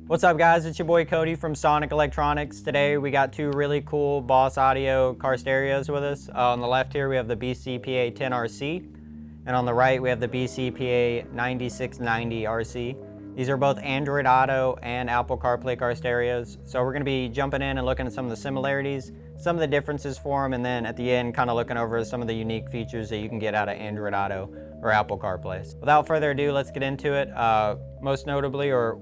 What's up guys, it's your boy Cody from Sonic Electronics. Today we got two really cool Boss Audio car stereos with us. On the left here we have the BCPA 10RC, and on the right we have the BCPA 9690RC. These are both Android Auto and Apple Carplay car stereos. So we're going to be jumping in and looking at some of the similarities, some of the differences for them, and then at the end kind of looking over some of the unique features that you can get out of Android Auto or Apple CarPlay. Without further ado, let's get into it. Most notably, a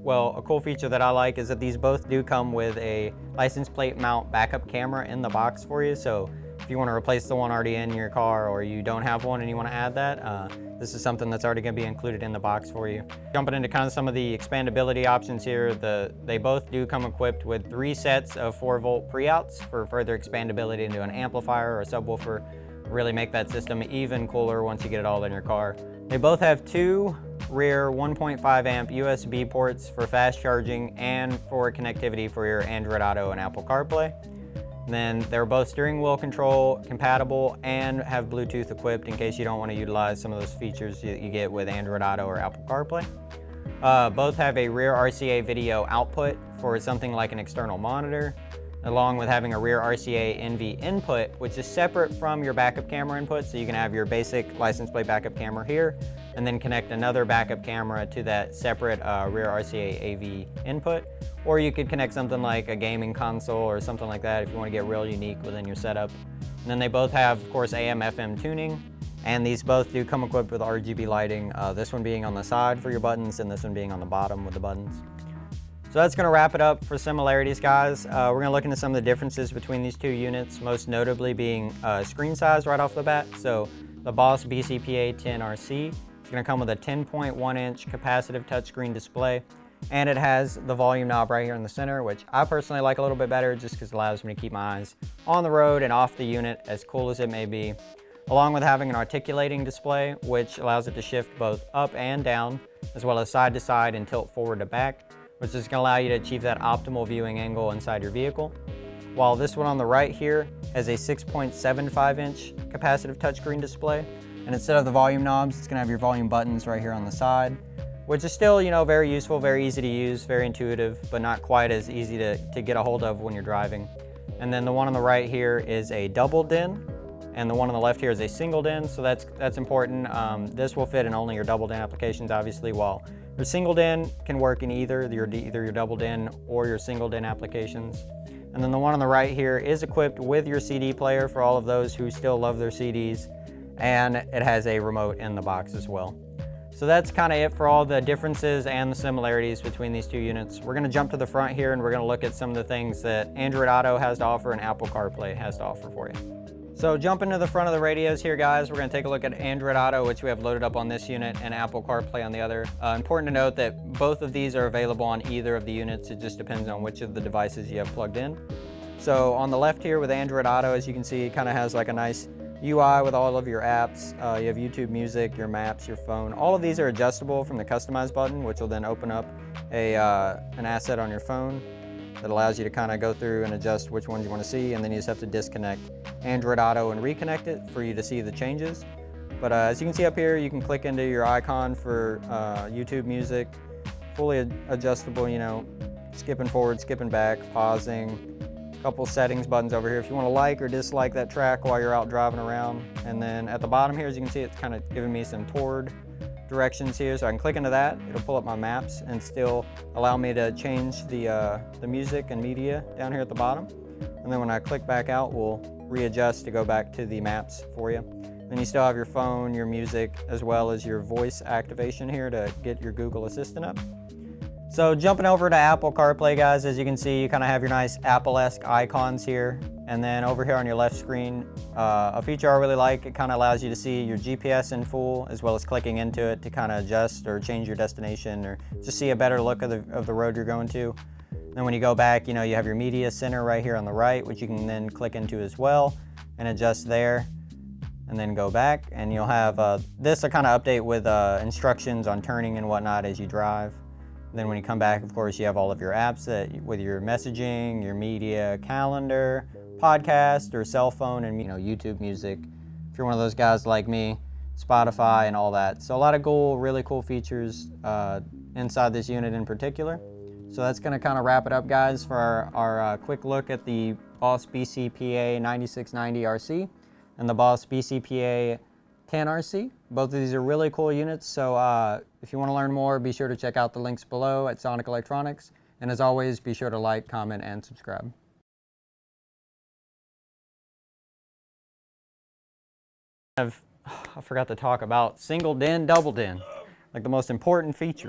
cool feature that I like is that these both do come with a license plate mount backup camera in the box for you. So if you want to replace the one already in your car, or you don't have one and you want to add that, this is something that's already going to be included in the box for you. Jumping into kind of some of the expandability options here, they both do come equipped with 3 sets of 4-volt pre-outs for further expandability into an amplifier or a subwoofer. Really make that system even cooler once you get it all in your car. They both have 2 rear 1.5 amp USB ports for fast charging and for connectivity for your Android Auto and Apple CarPlay. And then they're both steering wheel control compatible and have Bluetooth equipped in case you don't want to utilize some of those features you get with Android Auto or Apple CarPlay. Both have a rear RCA video output for something like an external monitor, along with having a rear RCA NV input, which is separate from your backup camera input. So you can have your basic license plate backup camera here, and then connect another backup camera to that separate rear RCA AV input. Or you could connect something like a gaming console or something like that if you want to get real unique within your setup. And then they both have, of course, AM/FM tuning, and these both do come equipped with RGB lighting, this one being on the side for your buttons and this one being on the bottom with the buttons. So that's going to wrap it up for similarities, guys. We're going to look into some of the differences between these two units, most notably being screen size right off the bat. So the Boss BCPA 10RC is going to come with a 10.1-inch capacitive touchscreen display, and it has the volume knob right here in the center, which I personally like a little bit better just because it allows me to keep my eyes on the road and off the unit, as cool as it may be, along with having an articulating display, which allows it to shift both up and down, as well as side to side and tilt forward to back, which is going to allow you to achieve that optimal viewing angle inside your vehicle. While this one on the right here has a 6.75-inch capacitive touchscreen display, and instead of the volume knobs, it's going to have your volume buttons right here on the side, which is still, very useful, very easy to use, very intuitive, but not quite as easy to get a hold of when you're driving. And then the one on the right here is a double DIN, and the one on the left here is a single DIN, so that's important. This will fit in only your double DIN applications, obviously, while your single DIN can work in either your double DIN or your single DIN applications. And then the one on the right here is equipped with your CD player for all of those who still love their CDs, and it has a remote in the box as well. So that's kind of it for all the differences and the similarities between these two units. We're going to jump to the front here and we're going to look at some of the things that Android Auto has to offer and Apple CarPlay has to offer for you. So jumping to the front of the radios here, guys, we're going to take a look at Android Auto, which we have loaded up on this unit, and Apple CarPlay on the other. Important to note that both of these are available on either of the units. It just depends on which of the devices you have plugged in. So on the left here with Android Auto, as you can see, it kind of has like a nice UI with all of your apps. You have YouTube Music, your maps, your phone. All of these are adjustable from the Customize button, which will then open up an asset on your phone that allows you to kind of go through and adjust which ones you want to see, and then you just have to disconnect Android Auto and reconnect it for you to see the changes. But as you can see up here, you can click into your icon for YouTube Music, fully adjustable, skipping forward, skipping back, pausing, a couple settings buttons over here if you want to like or dislike that track while you're out driving around. And then at the bottom here, as you can see, it's kind of giving me some toward directions here, so I can click into that. It'll pull up my maps and still allow me to change the music and media down here at the bottom. And then when I click back out, we'll readjust to go back to the maps for you. Then you still have your phone, your music, as well as your voice activation here to get your Google Assistant up. So jumping over to Apple CarPlay, guys, as you can see, you kind of have your nice Apple-esque icons here. And then over here on your left screen, a feature I really like, it kind of allows you to see your GPS in full, as well as clicking into it to kind of adjust or change your destination or just see a better look of the road you're going to. Then when you go back, you have your media center right here on the right, which you can then click into as well and adjust there, and then go back. And you'll have this a kind of update with instructions on turning and whatnot as you drive. Then when you come back, of course, you have all of your apps with your messaging, your media, calendar, podcast, or cell phone, and YouTube Music. If you're one of those guys like me, Spotify and all that. So a lot of really cool features inside this unit in particular. So that's going to kind of wrap it up, guys, for our quick look at the Boss BCPA 9690 RC and the Boss BCPA 10 RC. Both of these are really cool units, so if you want to learn more, be sure to check out the links below at Sonic Electronics. And as always, be sure to like, comment, and subscribe. I forgot to talk about single din, double din, like the most important feature.